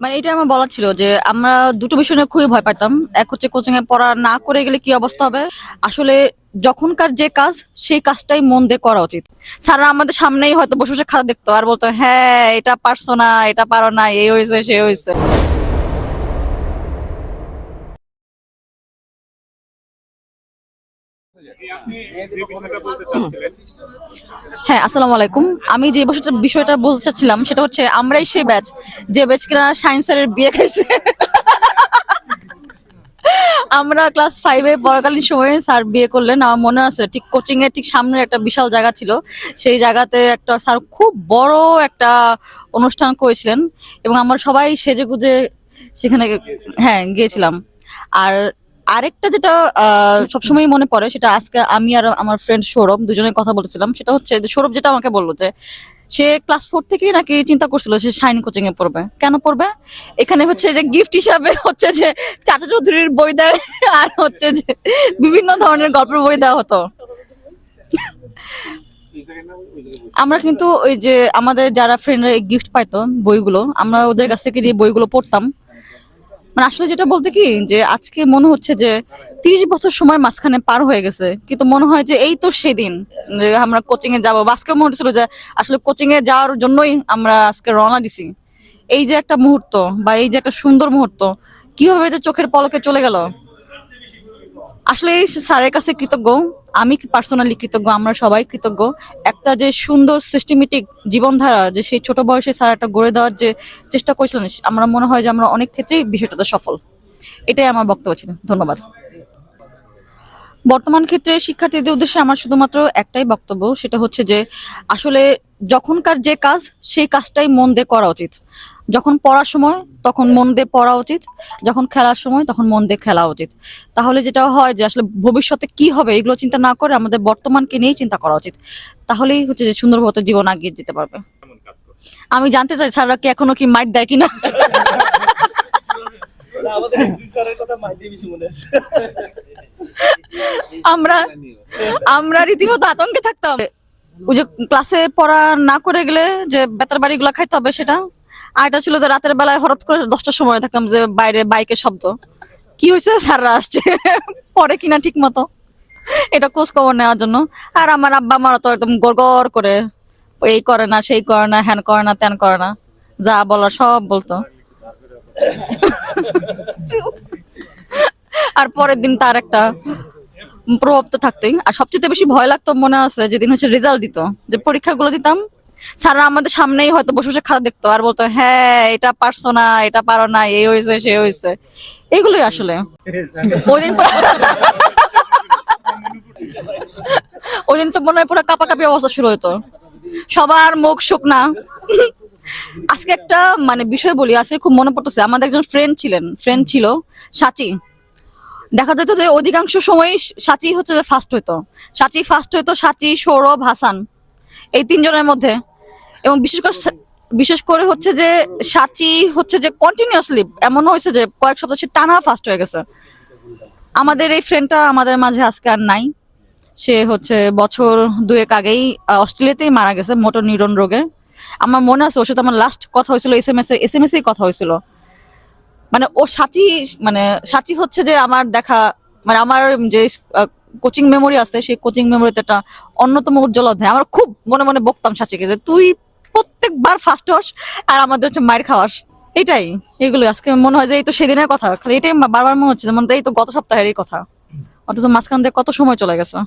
মানে এটা আমার বলা ছিল যে আমরা দুটো বিষয় নিয়ে খুবই ভয় পাইতাম। এক হচ্ছে কোচিং এ পড়া না করে গেলে কি অবস্থা হবে। আসলে যখনকার যে কাজ সেই কাজটাই মন দিয়ে করা উচিত। স্যাররা আমাদের সামনেই হয়তো বসে বসে খাতা দেখতো আর বলতো, হ্যাঁ এটা পারছো না, এটা পারো না, এই হয়েছে সে হয়েছে। হ্যাঁ, আসসালামু আলাইকুম। আমি যে বিষয়টা বলতে চাচ্ছিলাম সেটা হচ্ছে আমরাই সেই ব্যাচ যে ব্যাচ কিনা সায়েন্স স্যারের বিয়ে খাইছে। আমরা ক্লাস 5-এ পড়াকালীন সময়ে স্যার বিয়ে করলেন। আমার মনে আছে ঠিক কোচিং এর ঠিক সামনে একটা বিশাল জায়গা ছিল। সেই জায়গাতে একটা স্যার খুব বড় একটা অনুষ্ঠান করেছিলেন এবং আমরা সবাই সেজেগুজে সেখানে হ্যাঁ গিয়েছিলাম। আর আরেকটা যেটা সবসময় মনে পড়ে সেটা আজকে আমি আর আমার ফ্রেন্ড সৌরভ দুজনের কথা বলতেছিলাম। সেটা হচ্ছে যে সৌরভ যেটা আমাকে বললো যে সে ক্লাস 4 থেকেই নাকি চিন্তা করছিল সে শাইনি কোচিং এ পড়বে। কেন পড়বে? এখানে হচ্ছে যে গিফট হিসাবে হচ্ছে যে চাচা চৌধুরীর বই দেয় আর হচ্ছে যে বিভিন্ন ধরনের গল্পের বই দেওয়া হতো। আমরা কিন্তু ওই যে আমাদের যারা ফ্রেন্ডরা গিফট পাইতো বইগুলো আমরা ওদের কাছ থেকে দিয়ে বইগুলো পড়তাম। মানে আসলে যেটা বলতে কি যে আজকে মনে হচ্ছে যে 30 বছর সময় মাঝখানে পার হয়ে গেছে, কিন্তু মনে হয় যে এই তো সেদিন যে আমরা কোচিং এ যাবো। আজকে মনে হচ্ছিল যে আসলে কোচিং এ যাওয়ার জন্যই আমরা আজকে রওনা দিছি। এই যে একটা মুহূর্ত বা এই যে একটা সুন্দর মুহূর্ত কিভাবে যে চোখের পলকে চলে গেল। আসলে এই স্যারের কাছে কৃতজ্ঞ। আমি পার্সোনালি কৃতজ্ঞ, আমরা সবাই কৃতজ্ঞ। একটা যে সুন্দর সিস্টেমেটিক জীবনধারা যে সেই ছোট বয়সে স্যার একটা গড়ে দেওয়ার যে চেষ্টা করেছিলেন, আমরা মনে হয় যে আমরা অনেক ক্ষেত্রেই বিষয়টাতে সফল। এটাই আমার বক্তব্য ছিল। ধন্যবাদ। বর্তমান ক্ষেত্রে শিক্ষার্থীদের উদ্দেশ্যে আমার শুধুমাত্র একটাই বক্তব্য, সেটা হচ্ছে যে আসলে যখনকার যে কাজ সেই কাজটাই মন দিয়ে করা উচিত। যখন পড়ার সময় তখন মন দিয়ে পড়া উচিত, যখন খেলার সময় তখন মন দিয়ে খেলা উচিত। তাহলে যেটা হয় যে আসলে ভবিষ্যতে কি হবে এগুলো চিন্তা না করে আমাদের বর্তমানকে নিয়েই চিন্তা করা উচিত। তাহলেই হচ্ছে যে সুন্দরভাবে জীবন আগিয়ে যেতে পারবে। আমি জানতে চাই স্যাররা কি এখনো কি মাইট দেয় কিনা। আমরা আমরা রীতিমতো আতঙ্কে থাকতাম। ওই যে ক্লাসে পড়া না করে গেলে যে বেতার বাড়ি গুলা খাইতে হবে সেটা। আর এটা ছিল যে রাতের বেলায় হঠাৎ করে 10টার সময় থাকতাম যে বাইরে বাইকের শব্দ। কি হয়েছে, স্যাররা আসছে পরে কিনা ঠিক মতো এটা খোঁজ খবর নেওয়ার জন্য। আর আমার আব্বা মারা তো একদম গড় করে এই করে না সেই করে না হ্যান করে না ত্যান করে না, যা বলার সব বলতো। আর পরের দিন তার একটা প্রভাব তো থাকতোই। আর সবচেয়ে বেশি ভয় লাগতো মনে আছে যেদিন হচ্ছে রেজাল্ট দিত, যে পরীক্ষাগুলো দিতাম স্যাররা আমাদের সামনেই হয়তো বসে বসে খাতা দেখতো আর বলতো, হ্যাঁ এটা পারছো না, এটা পারো না, এই হয়েছে সে হয়েছে। এগুলোই আসলে ওই দিন ওই দিন তো মনে হয় পুরো কাঁপাকাঁপি অবস্থা শুরু হতো, সবার মুখ শুকনা। আজকে একটা মানে বিষয় বলি, আজকে খুব মনে পড়তেছে আমাদের একজন ফ্রেন্ড ছিল সাচি। দেখা যেত যে অধিকাংশ সময় সাচি হচ্ছে যে ফার্স্ট হইতো সাচি, সৌরভ, হাসান, এই তিনজনের মধ্যে। এবং বিশেষ করে হচ্ছে যে সাচি হচ্ছে যে কন্টিনিউয়াসলি এমনও হয়েছে যে কয়েক সপ্তাহ সে টানা ফার্স্ট হয়ে গেছে। আমাদের এই ফ্রেন্ডটা আমাদের মাঝে আজকে আর নাই। সে হচ্ছে বছর 2 আগেই অস্ট্রেলিয়াতেই মারা গেছে মোটর নিউরন রোগে। আমার মনে আছে ওর সাথে আমার লাস্ট কথা হয়েছিল এস এম এস কথা হয়েছিল। মানে ও সাথী, মানে সাথী হচ্ছে যে আমার দেখা, মানে আমার যে কোচিং মেমোরি আছে সেই কোচিং মেমোরিতে একটা অন্যতম উজ্জ্বল অধ্যায়। আমার খুব মনে মনে বকতাম সাথীকে যে তুই প্রত্যেকবার ফার্স্ট হস আর আমাদের হচ্ছে মায়ের খাওয়াস। এটাই, এগুলো আজকে মনে হয় যে এই তো সেদিনের কথা, খালি এটাই বারবার মনে হচ্ছে যেমন এই তো গত সপ্তাহের এই কথা, অথচ মাঝখান দিয়ে কত সময় চলে গেছে।